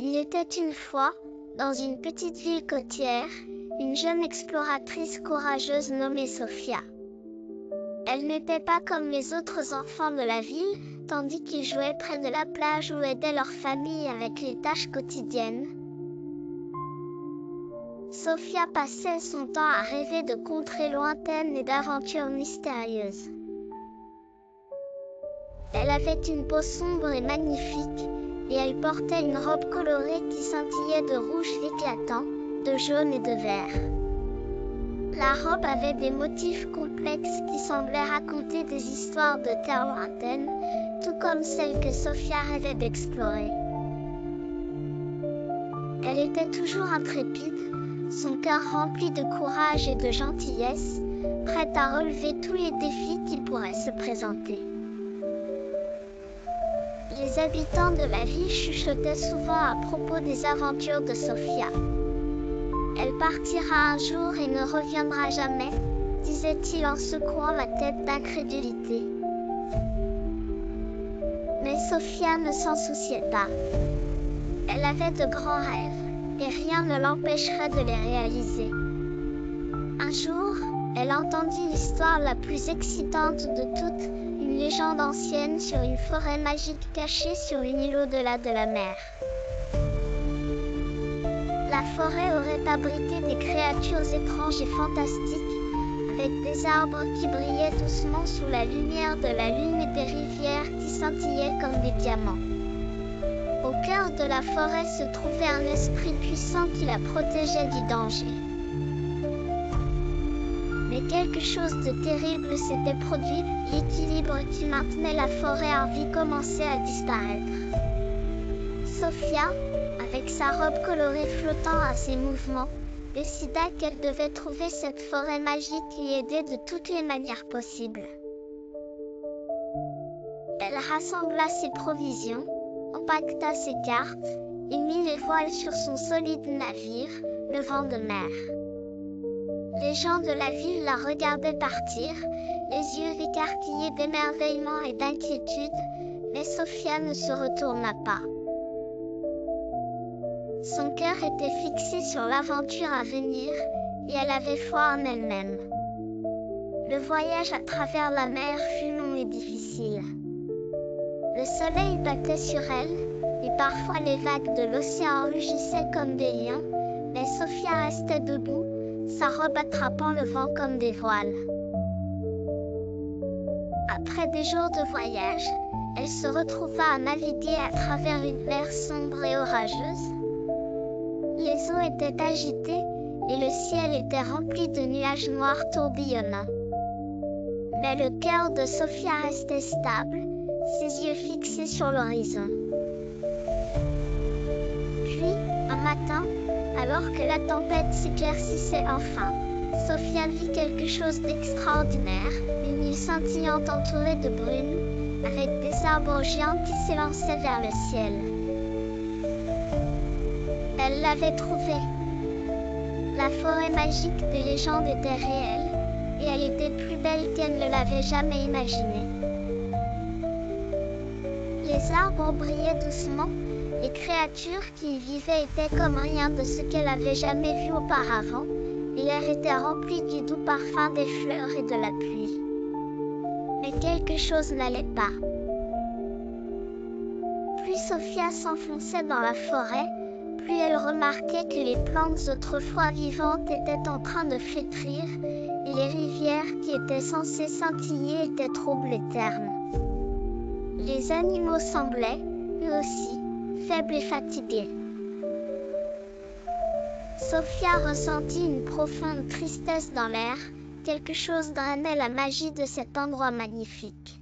Il était une fois, dans une petite ville côtière, une jeune exploratrice courageuse nommée Sophia. Elle n'était pas comme les autres enfants de la ville, tandis qu'ils jouaient près de la plage ou aidaient leur famille avec les tâches quotidiennes. Sophia passait son temps à rêver de contrées lointaines et d'aventures mystérieuses. Elle avait une peau sombre et magnifique, et elle portait une robe colorée qui scintillait de rouge éclatant, de jaune et de vert. La robe avait des motifs complexes qui semblaient raconter des histoires de terre lointaine, tout comme celles que Sophia rêvait d'explorer. Elle était toujours intrépide, son cœur rempli de courage et de gentillesse, prête à relever tous les défis qui pourraient se présenter. Les habitants de la ville chuchotaient souvent à propos des aventures de Sophia. Elle partira un jour et ne reviendra jamais, disait-il en secouant la tête d'incrédulité. Mais Sophia ne s'en souciait pas. Elle avait de grands rêves, et rien ne l'empêcherait de les réaliser. Un jour, elle entendit l'histoire la plus excitante de toutes, une légende ancienne sur une forêt magique cachée sur une île au-delà de la mer. La forêt aurait abrité des créatures étranges et fantastiques, avec des arbres qui brillaient doucement sous la lumière de la lune et des rivières qui scintillaient comme des diamants. Au cœur de la forêt se trouvait un esprit puissant qui la protégeait du danger. Mais quelque chose de terrible s'était produit, l'équilibre qui maintenait la forêt en vie commençait à disparaître. Sophia, avec sa robe colorée flottant à ses mouvements, décida qu'elle devait trouver cette forêt magique et aider de toutes les manières possibles. Elle rassembla ses provisions, empaqueta ses cartes et mit les voiles sur son solide navire, le vent de mer. Les gens de la ville la regardaient partir, les yeux écarquillés d'émerveillement et d'inquiétude, mais Sophia ne se retourna pas. Son cœur était fixé sur l'aventure à venir, et elle avait foi en elle-même. Le voyage à travers la mer fut long et difficile. Le soleil battait sur elle, et parfois les vagues de l'océan rugissaient comme des lions, mais Sophia restait debout, sa robe attrapant le vent comme des voiles. Après des jours de voyage, elle se retrouva à naviguer à travers une mer sombre et orageuse. Les eaux étaient agitées, et le ciel était rempli de nuages noirs tourbillonnants. Mais le cœur de Sophia restait stable, ses yeux fixés sur l'horizon. Puis, un matin, alors que la tempête s'éclaircissait enfin, Sophia vit quelque chose d'extraordinaire, une île scintillante entourée de brume, avec des arbres géants qui s'élançaient vers le ciel. Elle l'avait trouvée. La forêt magique des légendes était réelle, et elle était plus belle qu'elle ne l'avait jamais imaginée. Les arbres brillaient doucement, les créatures qui y vivaient étaient comme rien de ce qu'elle avait jamais vu auparavant, et l'air était rempli du doux parfum des fleurs et de la pluie. Mais quelque chose n'allait pas. Plus Sophia s'enfonçait dans la forêt, plus elle remarquait que les plantes autrefois vivantes étaient en train de flétrir, et les rivières qui étaient censées scintiller étaient troubles et ternes. Les animaux semblaient, eux aussi, faibles et fatigués. Sophia ressentit une profonde tristesse dans l'air, quelque chose drainait la magie de cet endroit magnifique.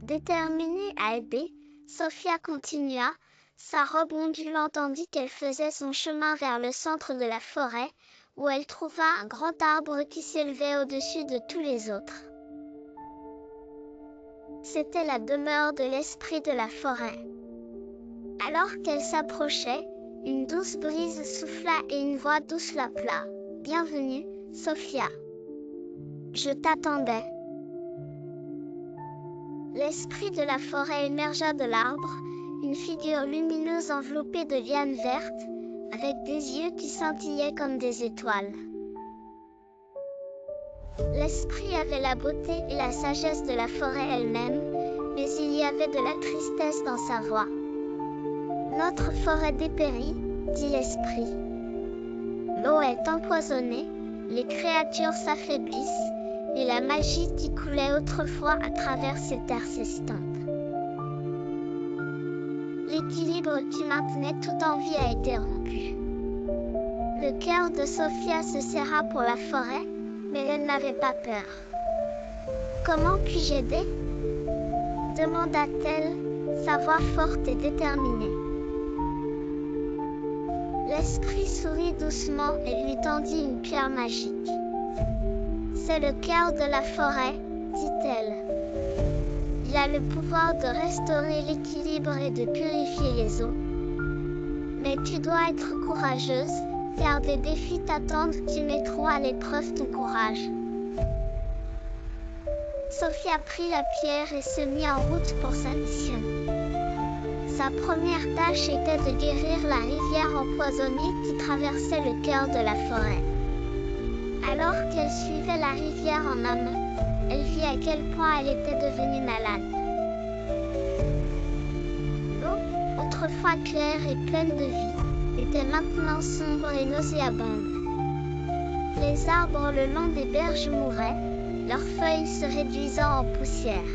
Déterminée à aider, Sophia continua, sa robe ondulante tandis qu'elle faisait son chemin vers le centre de la forêt, où elle trouva un grand arbre qui s'élevait au-dessus de tous les autres. C'était la demeure de l'esprit de la forêt. Alors qu'elle s'approchait, une douce brise souffla et une voix douce l'appela. « Bienvenue, Sophia. Je t'attendais. » L'esprit de la forêt émergea de l'arbre, une figure lumineuse enveloppée de lianes vertes, avec des yeux qui scintillaient comme des étoiles. L'esprit avait la beauté et la sagesse de la forêt elle-même, mais il y avait de la tristesse dans sa voix. Notre forêt dépérit, dit l'esprit. L'eau est empoisonnée, les créatures s'affaiblissent, et la magie qui coulait autrefois à travers ces terres s'estompe. L'équilibre qui maintenait toute envie a été rompu. Le cœur de Sophia se serra pour la forêt, mais elle n'avait pas peur. « Comment puis-je aider ?» demanda-t-elle, sa voix forte et déterminée. L'esprit sourit doucement et lui tendit une pierre magique. « C'est le cœur de la forêt, dit-elle. Il a le pouvoir de restaurer l'équilibre et de purifier les eaux. Mais tu dois être courageuse, car des défis t'attendent qui mettront à l'épreuve ton courage. » Sophia prit la pierre et se mit en route pour sa mission. Sa première tâche était de guérir la rivière empoisonnée qui traversait le cœur de la forêt. Alors qu'elle suivait la rivière en amont, elle vit à quel point elle était devenue malade. L'eau, autrefois claire et pleine de vie, était maintenant sombre et nauséabonde. Les arbres le long des berges mouraient, leurs feuilles se réduisant en poussière.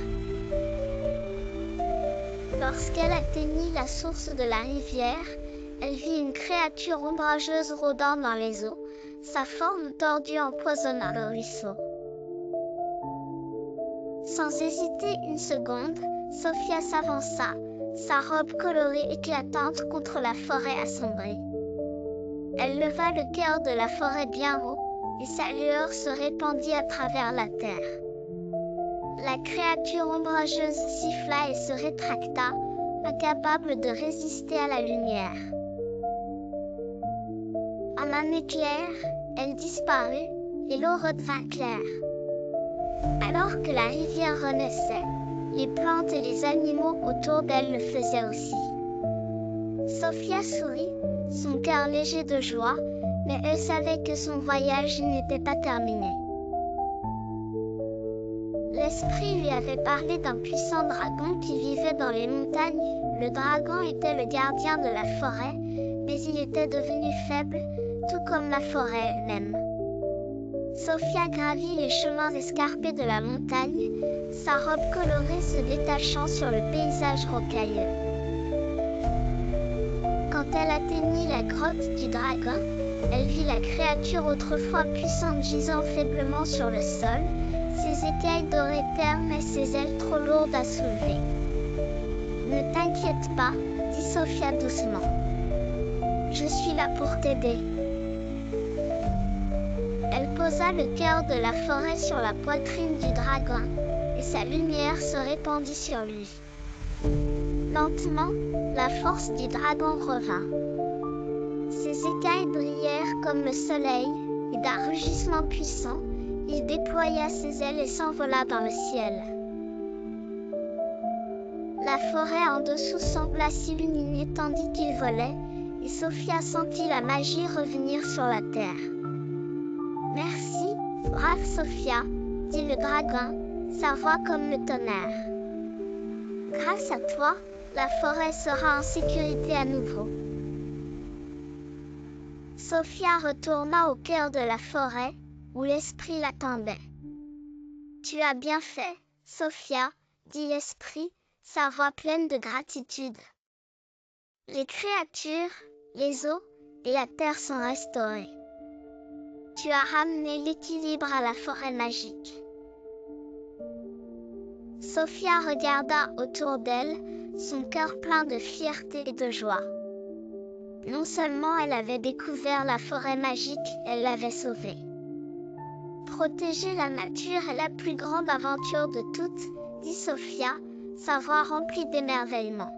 Lorsqu'elle atteignit la source de la rivière, elle vit une créature ombrageuse rôdant dans les eaux, sa forme tordue empoisonnant le ruisseau. Sans hésiter une seconde, Sophia s'avança, sa robe colorée éclatante contre la forêt assombrie. Elle leva le cœur de la forêt bien haut, et sa lueur se répandit à travers la terre. La créature ombrageuse siffla et se rétracta, incapable de résister à la lumière. En un éclair, elle disparut, et l'eau redevint claire. Alors que la rivière renaissait, les plantes et les animaux autour d'elle le faisaient aussi. Sophia sourit, son cœur léger de joie, mais elle savait que son voyage n'était pas terminé. L'esprit lui avait parlé d'un puissant dragon qui vivait dans les montagnes. Le dragon était le gardien de la forêt, mais il était devenu faible, tout comme la forêt elle-même. Sophia gravit les chemins escarpés de la montagne, sa robe colorée se détachant sur le paysage rocailleux. Quand elle atteignit la grotte du dragon, elle vit la créature autrefois puissante gisant faiblement sur le sol, ses écailles dorées ternes et ses ailes trop lourdes à soulever. « Ne t'inquiète pas, dit Sophia doucement. Je suis là pour t'aider. » Elle posa le cœur de la forêt sur la poitrine du dragon, et sa lumière se répandit sur lui. Lentement, la force du dragon revint. Ses écailles brillèrent comme le soleil, et d'un rugissement puissant, il déploya ses ailes et s'envola dans le ciel. La forêt en dessous sembla s'illuminer tandis qu'il volait, et Sophia sentit la magie revenir sur la terre. « Merci, brave Sophia, » dit le dragon, sa voix comme le tonnerre. « Grâce à toi, la forêt sera en sécurité à nouveau. » Sophia retourna au cœur de la forêt, où l'esprit l'attendait. « Tu as bien fait, Sophia, » dit l'esprit, sa voix pleine de gratitude. Les créatures, les eaux et la terre sont restaurées. Tu as ramené l'équilibre à la forêt magique. Sophia regarda autour d'elle, son cœur plein de fierté et de joie. Non seulement elle avait découvert la forêt magique, elle l'avait sauvée. Protéger la nature est la plus grande aventure de toutes, dit Sophia, sa voix remplie d'émerveillement.